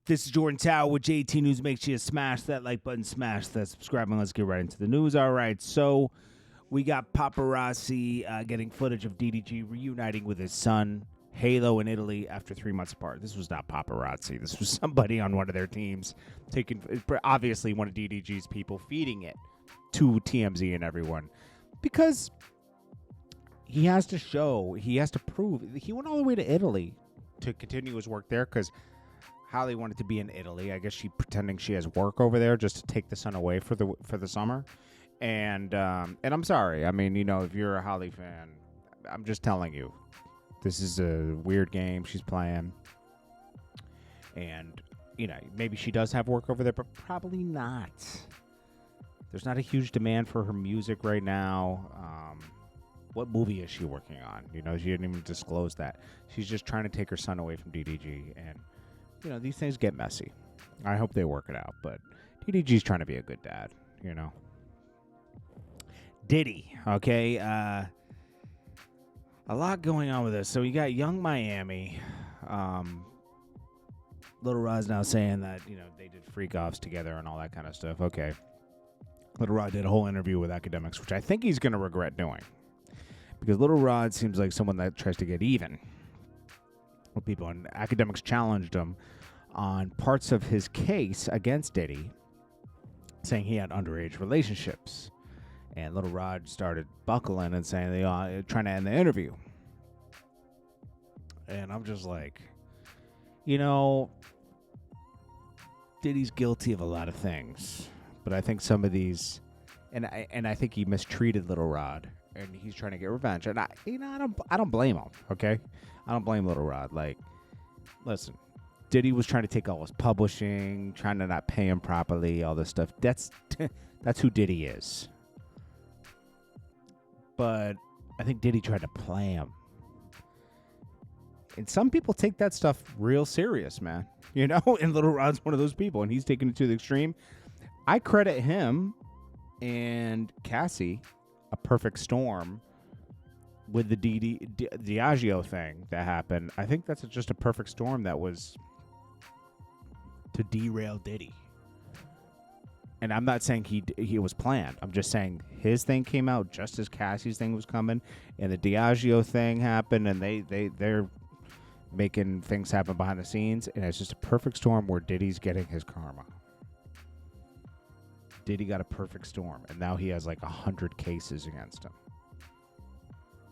This is Jordan Tower with JT News. Make sure you smash that like button, smash that subscribe, and let's get right into the news. All right, so we got paparazzi getting footage of DDG reuniting with his son, Halo, in Italy after 3 months apart. This was not paparazzi. This was somebody on one of their teams taking, obviously one of DDG's people, feeding it to TMZ and everyone. Because he has to show, he has to prove, he went all the way to Italy to continue his work there because Halle wanted to be in Italy. I guess she pretending she has work over there just to take the son away for the summer. And I'm sorry. I mean, you know, if you're a Halle fan, I'm just telling you, this is a weird game she's playing. And, you know, maybe she does have work over there, but probably not. There's not a huge demand for her music right now. What movie is she working on? You know, she didn't even disclose that. She's just trying to take her son away from DDG. And, you know, these things get messy. I hope they work it out. But DDG's trying to be a good dad, you know. Diddy, okay? A lot going on with this. So you got Young Miami. Little Rod's now saying that, you know, they did freak offs together and all that kind of stuff. Okay. Little Rod did a whole interview with academics, which I think he's going to regret doing. Because Little Rod seems like someone that tries to get even with people. And academics challenged him on parts of his case against Diddy, saying he had underage relationships. And Little Rod started buckling and saying they are trying to end the interview. And I'm just like, you know, Diddy's guilty of a lot of things. But I think some of these, and I think he mistreated Little Rod, and he's trying to get revenge. And I don't blame him. Okay, I don't blame Little Rod. Like, listen, Diddy was trying to take all his publishing, trying to not pay him properly, all this stuff. That's who Diddy is. But I think Diddy tried to play him. And some people take that stuff real serious, man. You know, and Little Rod's one of those people, and he's taking it to the extreme. I credit him and Cassie a perfect storm with the Diageo thing that happened. I think that's just a perfect storm that was to derail Diddy. And I'm not saying he was planned. I'm just saying his thing came out just as Cassie's thing was coming, and the Diageo thing happened, and they're making things happen behind the scenes, and it's just a perfect storm where Diddy's getting his karma. Diddy got a perfect storm, and now he has like 100 cases against him.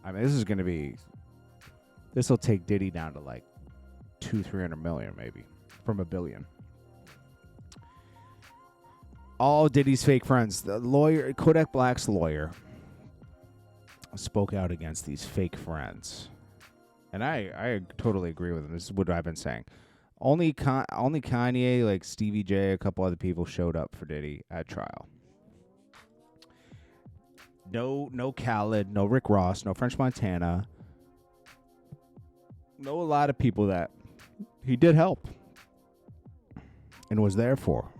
I mean, this will take Diddy down to like 200-300 million, maybe, from $1 billion. All Diddy's fake friends, the lawyer, Kodak Black's lawyer, spoke out against these fake friends. And I totally agree with him. This is what I've been saying. Only Kanye, like Stevie J, a couple other people showed up for Diddy at trial. No Khaled, no Rick Ross, no French Montana. No a lot of people that he did help and was there for.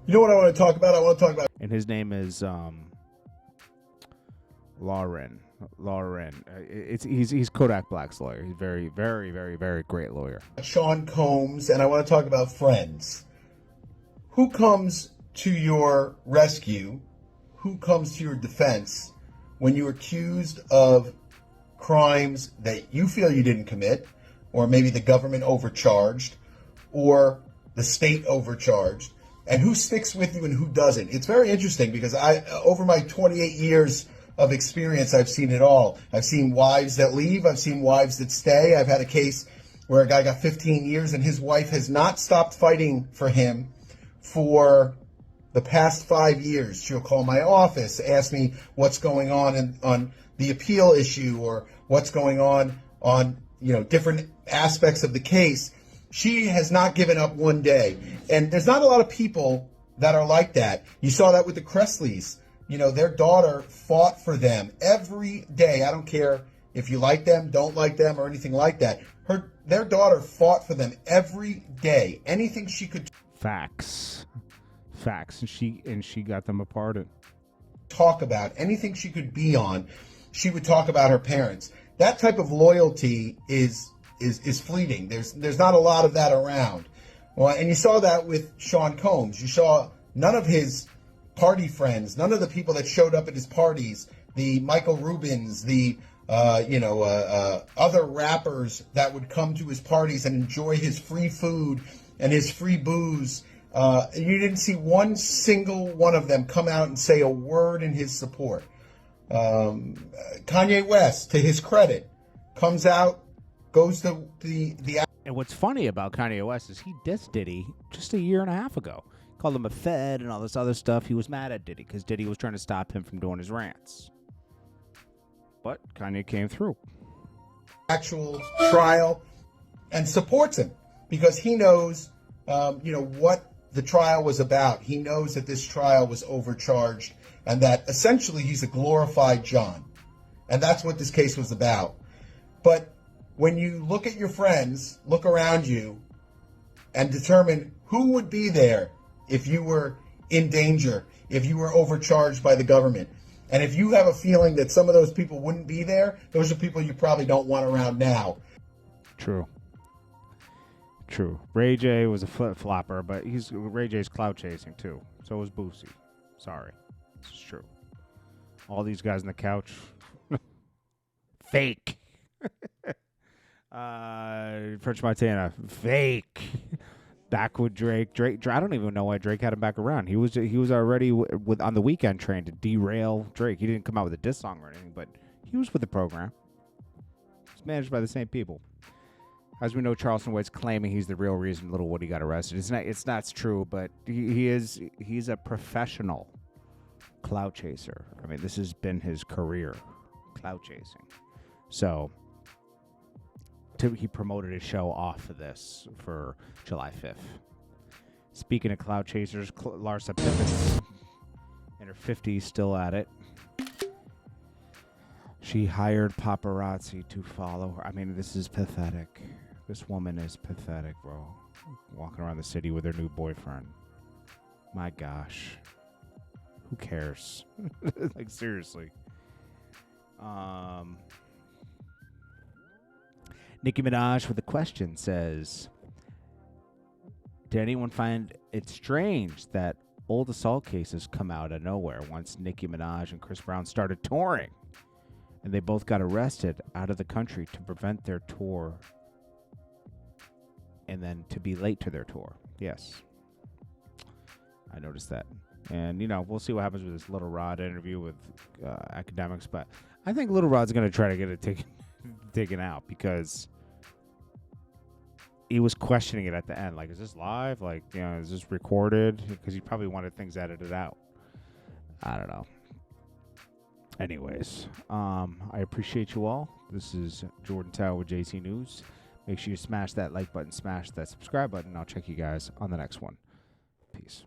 You know what I want to talk about? I want to talk about... And his name is Lauren. He's Kodak Black's lawyer. He's very, very, very, very great lawyer. Sean Combs, and I want to talk about friends. Who comes to your rescue? Who comes to your defense when you're accused of crimes that you feel you didn't commit, or maybe the government overcharged, or the state overcharged, and who sticks with you and who doesn't? It's very interesting because over my 28 years of experience, I've seen it all. I've seen wives that leave. I've seen wives that stay. I've had a case where a guy got 15 years and his wife has not stopped fighting for him for the past 5 years. She'll call my office, ask me what's going on the appeal issue or what's going on different aspects of the case. She has not given up one day. And there's not a lot of people that are like that. You saw that with the Cressleys. You know, their daughter fought for them every day. I don't care if you like them, don't like them, or anything like that. Their daughter fought for them every day. Anything she could... Facts. And she got them apart. Talk about anything she could be on, she would talk about her parents. That type of loyalty is is fleeting. There's not a lot of that around. Well, and you saw that with Sean Combs. You saw none of his party friends, none of the people that showed up at his parties, the Michael Rubins, the other rappers that would come to his parties and enjoy his free food and his free booze. You didn't see one single one of them come out and say a word in his support. Kanye West, to his credit, comes out, goes to the. And what's funny about Kanye West is he dissed Diddy just a year and a half ago. Called him a fed and all this other stuff. He was mad at Diddy because Diddy was trying to stop him from doing his rants. But Kanye came through. Actual trial and supports him because he knows, what the trial was about. He knows that this trial was overcharged and that essentially he's a glorified John. And that's what this case was about. But when you look at your friends, look around you, and determine who would be there if you were in danger, if you were overcharged by the government. And if you have a feeling that some of those people wouldn't be there, those are people you probably don't want around now. True. Ray J was a flip-flopper, but Ray J's clout chasing too. So was Boosie. Sorry. This is true. All these guys on the couch. Fake. French Montana. Fake. Back with Drake. I don't even know why Drake had him back around. He was already with on the Weekend train to derail Drake. He didn't come out with a diss song or anything, but he was with the program. It's managed by the same people. As we know, Charleston White's claiming he's the real reason Little Woody got arrested. It's not true, but he's a professional clout chaser. I mean, this has been his career, clout chasing. So he promoted his show off of this for July 5th. Speaking of clout chasers, Larsa Pippen's in her 50s, still at it. She hired paparazzi to follow her. I mean, this is pathetic. This woman is pathetic, bro. Walking around the city with her new boyfriend. My gosh. Who cares? Like, seriously. Nicki Minaj with a question says, did anyone find it strange that old assault cases come out of nowhere once Nicki Minaj and Chris Brown started touring? And they both got arrested out of the country to prevent their tour and then to be late to their tour. Yes. I noticed that. And, we'll see what happens with this Little Rod interview with academics. But I think Little Rod's going to try to get it taken out because he was questioning it at the end. Like, is this live? Like, is this recorded? Because he probably wanted things edited out. I don't know. Anyways, I appreciate you all. This is Jordan Tower with JT News. Make sure you smash that like button, smash that subscribe button. I'll check you guys on the next one. Peace.